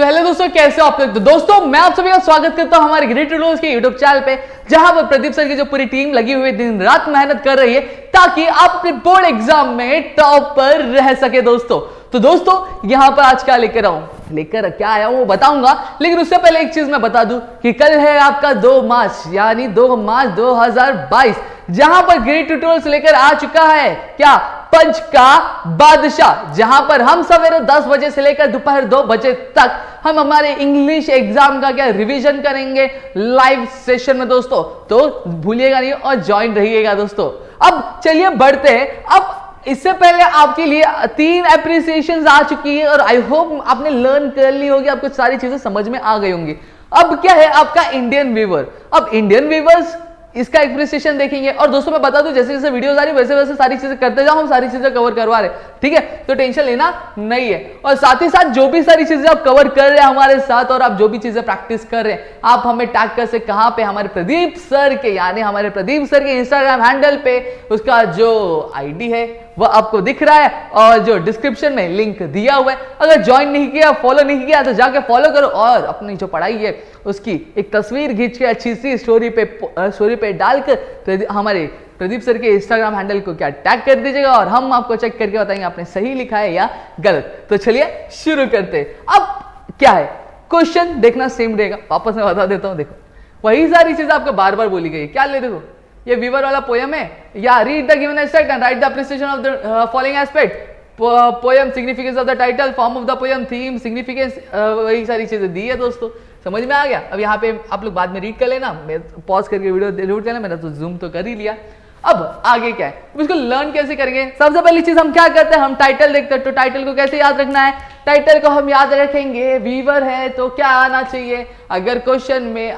So hello दोस्तों, कैसे हो आप लोग। तो दोस्तों मैं आप सभी का स्वागत करता हूं हमारे ग्रेट ट्यूटोरियल्स के यूट्यूब चैनल पे, जहां पर प्रदीप सर की जो पूरी टीम लगी हुई है, दिन रात मेहनत कर रही है ताकि आप अपने बोर्ड एग्जाम में टॉप पर रह सके दोस्तों। तो दोस्तों यहां पर आज क्या लेकर क्या आया हूं वो बताऊंगा, लेकिन उससे पहले एक चीज मैं बता दूं कि कल है आपका 2 मार्च यानी 2 मार्च 2022, जहां पर ग्रेट ट्यूटोरियल्स लेकर आ चुका है क्या पंच का बादशाह, जहां पर हम सवेरे 10 बजे से लेकर दोपहर 2 बजे तक हम हमारे इंग्लिश एग्जाम का क्या रिवीजन करेंगे लाइव सेशन में दोस्तों। तो भूलिएगा नहीं और ज्वाइन रहिएगा दोस्तों। अब चलिए बढ़ते हैं। अब इससे पहले आपके लिए 3 एप्रिसिएशन आ चुकी है और आई होप आपने लर्न कर ली होगी, आपको सारी चीजें समझ में आ गई होंगी। अब क्या है आपका इंडियन व्यूवर। अब इंडियन व्यूवर्स इसका एप्रिसिएशन देखेंगे और दोस्तों मैं बता दूं जैसे जैसे वीडियोस आ रही वैसे वैसे सारी चीजें करते जाओ, हम सारी चीजें कवर करवा रहे, ठीक है, तो टेंशन लेना नहीं है। और साथ ही साथ जो भी सारी चीजें आप कवर कर रहे हैं हमारे साथ और आप जो भी चीजें प्रैक्टिस कर रहे हैं, आप हमें टैग कर सकते कहां पे, हमारे प्रदीप सर के यानी हमारे प्रदीप सर के इंस्टाग्राम हैंडल पे। उसका जो आईडी है वह आपको दिख रहा है और जो डिस्क्रिप्शन में लिंक दिया हुआ है। अगर ज्वाइन नहीं किया, फॉलो नहीं किया तो जाके फॉलो करो और अपनी जो पढ़ाई है उसकी एक तस्वीर खींच के अच्छी सी स्टोरी पे डालकर हमारे प्रदीप सर के इंस्टाग्राम हैंडल को क्या टैग कर दीजिएगा और हम आपको चेक करके बताएंगे आपने सही लिखा है या गलत। तो चलिए शुरू करते हैं। अब क्या है क्वेश्चन देखना सेम रहेगा, वापस मैं बता देता हूं। देखो वही सारी चीज आपको बार बार बोली गई। क्या ले देखो ये वीवर वाला पोयम है, या read the given aspect and right the appreciation of the following aspect, poem, significance of the title, form of the poem, theme, significance, वही सारी चीजें दी है दोस्तों। समझ में आ गया। अब यहाँ पे आप लोग बाद में रीड कर लेना, मैं पॉज करके वीडियो रीड कर लेना, मैंने तो जूम तो कर ही लिया। अब आगे क्या है इसको लर्न कैसे करेंगे। सबसे पहली चीज हम क्या करते हैं, हम टाइटल देखते हैं। तो टाइटल को कैसे याद रखना है, टाइटल को हम याद रखेंगे वीवर है तो क्या आना चाहिए। अगर क्वेश्चन में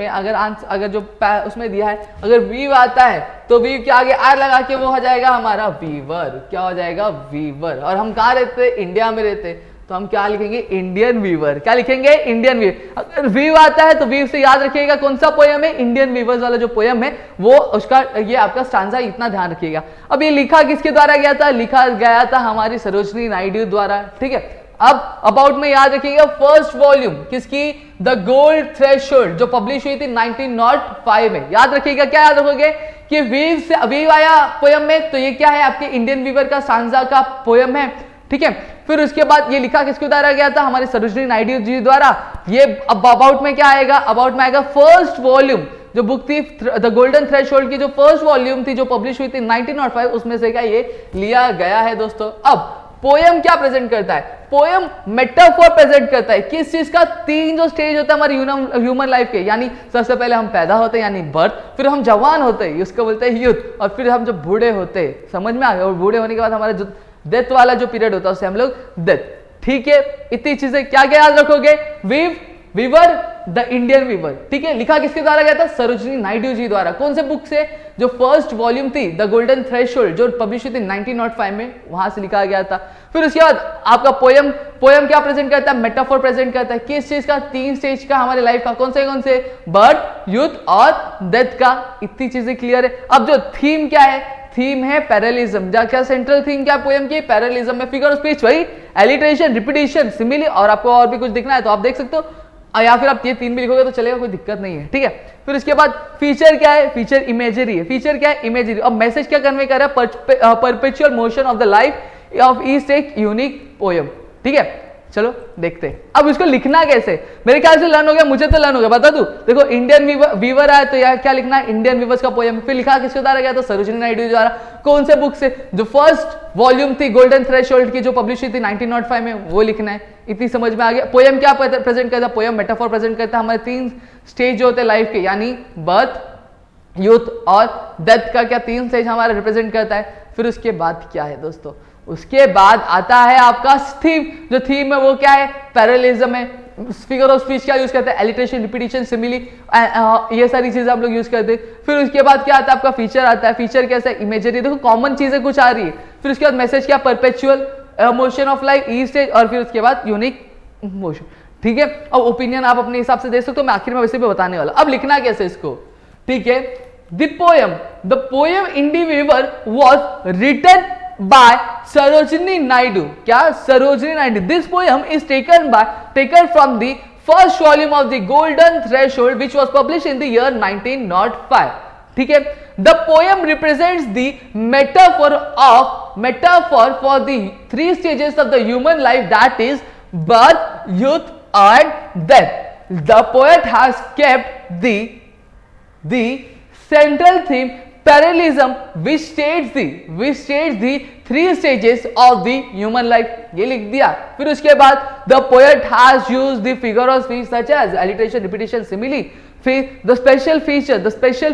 अगर जो उसमें दिया है अगर वीव आता है तो वीव के आगे आर लगा के वो हो जाएगा हमारा वीवर। क्या हो जाएगा वीवर। और हम कहाँ रहते, इंडिया में रहते, तो हम क्या लिखेंगे इंडियन व्यूवर। क्या लिखेंगे इंडियन व्यूवर। अगर व्यू आता है तो व्यू से याद रखिएगा कौन सा पोयम है, इंडियन व्यूवर्स वाला जो पोयम है वो उसका ये आपका स्टांजा, इतना ध्यान रखिएगा। अब ये लिखा किसके द्वारा गया था, लिखा गया था हमारी सरोजनी नायडू द्वारा, ठीक है। अब अबाउट में याद रखिएगा फर्स्ट वॉल्यूम किसकी, द गोल्ड थ्रेशोल्ड, जो पब्लिश हुई थी 1905 में। याद रखिएगा क्या याद रखोगे कि वीव आया पोयम में तो ये क्या है आपके इंडियन व्यूवर का स्टांजा का पोयम है, ठीक है। फिर उसके बाद ये लिखा किसके द्वारा गया था, हमारे सरोजनी नायडू जी द्वारा। ये अब अबाउट में क्या आएगा, अबाउट में आएगा फर्स्ट वॉल्यूम जो बुक थी द गोल्डन थ्रेशोल्ड की, जो फर्स्ट वॉल्यूम थी जो पब्लिश हुई थी 1905, उसमें से क्या ये लिया गया है दोस्तों। अब पोयम क्या प्रेजेंट करता है, पोयम मेटाफोर प्रेजेंट करता है किस चीज का, 3 जो स्टेज होता है हमारे ह्यूमन लाइफ के, यानी सबसे पहले हम पैदा होते हैं यानी बर्थ, फिर हम जवान होते हैं उसको बोलते हैं यूथ, और फिर हम जब बूढ़े होते हैं, समझ में आ गया, और बूढ़े होने के बाद हमारा जो डेथ वाला जो पीरियड होता है उसे हम लोग डेथ, ठीक है। इतनी चीजें क्या क्या याद रखोगे, वीवर द इंडियन वीवर, ठीक है। लिखा किसके द्वारा गया था, सरोजनी नायडू जी द्वारा। कौन से बुक से, जो फर्स्ट वॉल्यूम थी द गोल्डन थ्रेशोल्ड जो पब्लिश हुई थी 1905 में, वहां से लिखा गया था। फिर उसके बाद आपका पोयम क्या प्रेजेंट करता है, मेटाफोर प्रेजेंट करता है किस चीज का, 3 स्टेज का हमारे लाइफ का। कौन से बर्थ, यूथ और डेथ का। इतनी चीजें क्लियर है। अब जो थीम क्या है, थीम है पैरेलिज्म। क्या सेंट्रल थीम क्या पोयम की, पैरेलिज्म में फिगर ऑफ स्पीच, वही एलिट्रेशन, रिपीटिशन, सिमिली, और आपको और भी कुछ दिखना है तो आप देख सकते हो, या फिर आप ये 3 भी लिखोगे तो चलेगा, कोई दिक्कत नहीं है, ठीक है। फिर उसके बाद फीचर क्या है, फीचर इमेजरी है। फीचर क्या है, इमेजरी। अब मैसेज क्या कन्वे कर रहा है, perpetual motion of the life of each एक यूनिक पोयम, ठीक है। चलो देखते हैं अब इसको लिखना कैसे। मेरे ख्याल से लर्न हो गया, मुझे तो लर्न हो गया, बता दूं। देखो इंडियन व्यूवर आया तो यार क्या लिखना है, इंडियन व्यूवर्स का पोयम। फिर लिखा किसके द्वारा गया था, सरोजनी नायडू द्वारा। कौन से बुक से, जो फर्स्ट वॉल्यूम थी गोल्डन थ्रेशोल्ड की जो पब्लिश हुई थी 1905 में, वो लिखना है। इतनी समझ में आ गया। पोयम क्या प्रेजेंट करता है, पोयम मेटाफोर प्रेजेंट करता है हमारे 3 स्टेज जो होते हैं लाइफ के, यानी बर्थ, यूथ और डेथ का क्या 3 स्टेज हमारा रिप्रेजेंट करता है। फिर उसके बाद क्या है दोस्तों, उसके बाद आता है आपका थीम। जो थीम है वो क्या है, पैरेलिज्म है। फिगर ऑफ स्पीच क्या यूज करते हैं, एलिट्रेशन, रिपीटिशन, सिमिली, ये सारी चीजें हम लोग यूज करते हैं। फिर उसके बाद क्या आता है आपका फीचर आता है। फीचर कैसा है, इमेजरी। देखो कॉमन चीजें कुछ आ रही है। फिर उसके बाद मैसेज क्या, perpetual motion of life, E stage, और फिर उसके बाद यूनिक मोशन, ठीक है। अब ओपिनियन आप अपने हिसाब से दे सकते हो, मैं आखिर में वैसे भी बताने वाला। अब लिखना कैसे इसको, ठीक है। The poem Indie Weaver was written by Sarojini Naidu. क्या? Sarojini Naidu. This poem is taken from the first volume of the Golden Threshold, which was published in the year 1905. ठीक है? The poem represents the metaphor for the three stages of the human life, that is birth, youth, and death. The poet has kept the central theme parallelism, which states the three stages of the human life. ये लिख दिया. फिर उसके बाद the poet has used the figure of speech such as alliteration, repetition, simile. फिर the special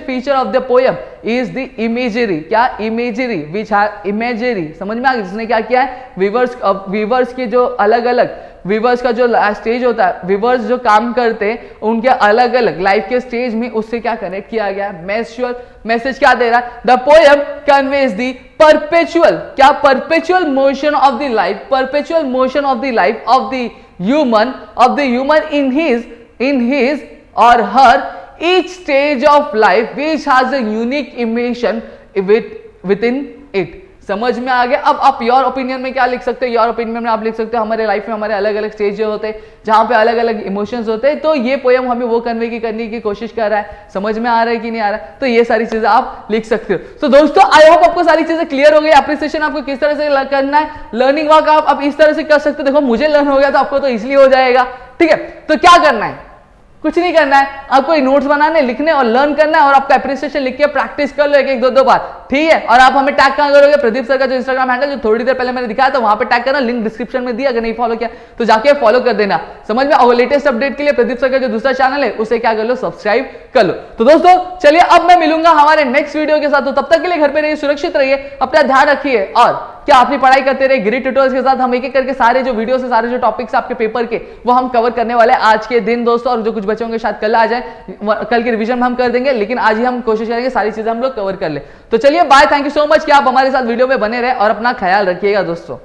feature of the poem is the imagery. क्या? imagery which has imagery. समझ में आ गया? जिसने क्या किया है, वीवर्स के जो अलग अलग वीवर्स का जो स्टेज होता है, वीवर्स जो काम करते हैं उनके अलग अलग लाइफ के स्टेज में उससे क्या कनेक्ट किया गया, मैसेज क्या दे रहा है. The poem conveys the perpetual motion of the life of the human in his or her each stage of life, which has a unique emotion within it. समझ में आ गया? अब आप योर ओपिनियन में क्या लिख सकते हो? योर ओपिनियन में आप लिख सकते हो हमारे लाइफ में हमारे अलग अलग स्टेज होते हैं जहां पे अलग अलग इमोशंस होते हैं. तो ये पोएम हमें वो करने की कोशिश कर रहा है. समझ में आ रहा है कि नहीं आ रहा है? तो ये सारी चीजें आप लिख सकते हो. तो दोस्तों आई होप आपको सारी चीजें क्लियर हो गई. एप्रिसिएशन आपको किस तरह से करना है, लर्निंग वर्क आप इस तरह से कर सकते हो. देखो मुझे लर्न हो गया तो आपको तो इजिली हो जाएगा. ठीक है, तो क्या करना है? कुछ नहीं करना है, आपको नोट्स बनाने, लिखने और लर्न करना है और आपका एप्रिसिएशन लिख के प्रैक्टिस कर लो एक दो बार. ठीक है, और आप हमें टैग कहां करोगे? प्रदीप सर का जो इंस्टाग्राम हैंडल जो थोड़ी देर पहले मैंने दिखाया था वहां पे टैग करना, लिंक डिस्क्रिप्शन में दिया. अगर नहीं फॉलो किया तो जाके फॉलो कर देना. समझ में? और लेटेस्ट अपडेट के लिए प्रदीप सर का जो दूसरा चैनल है उसे क्या कर लो, सब्सक्राइब कर लो. तो दोस्तों चलिए अब मैं मिलूंगा हमारे नेक्स्ट वीडियो के साथ. तो तब तक के लिए घर पे रहिए, सुरक्षित रहिए, अपना ध्यान रखिए और क्या अपनी पढ़ाई करते रहे. ग्रेड ट्यूटोरियल्स के साथ हम एक एक करके सारे जो वीडियोस है, सारे जो टॉपिक्स आपके पेपर के वो हम कवर करने वाले हैं आज के दिन दोस्तों. और जो कुछ बच्चों के साथ कल आ जाए, कल की रिवीजन में हम कर देंगे, लेकिन आज ही हम कोशिश करेंगे सारी चीजें हम लोग कवर कर ले. तो चलिए bye, thank you so much कि आप हमारे साथ वीडियो में बने रहे और अपना ख्याल रखिएगा दोस्तों.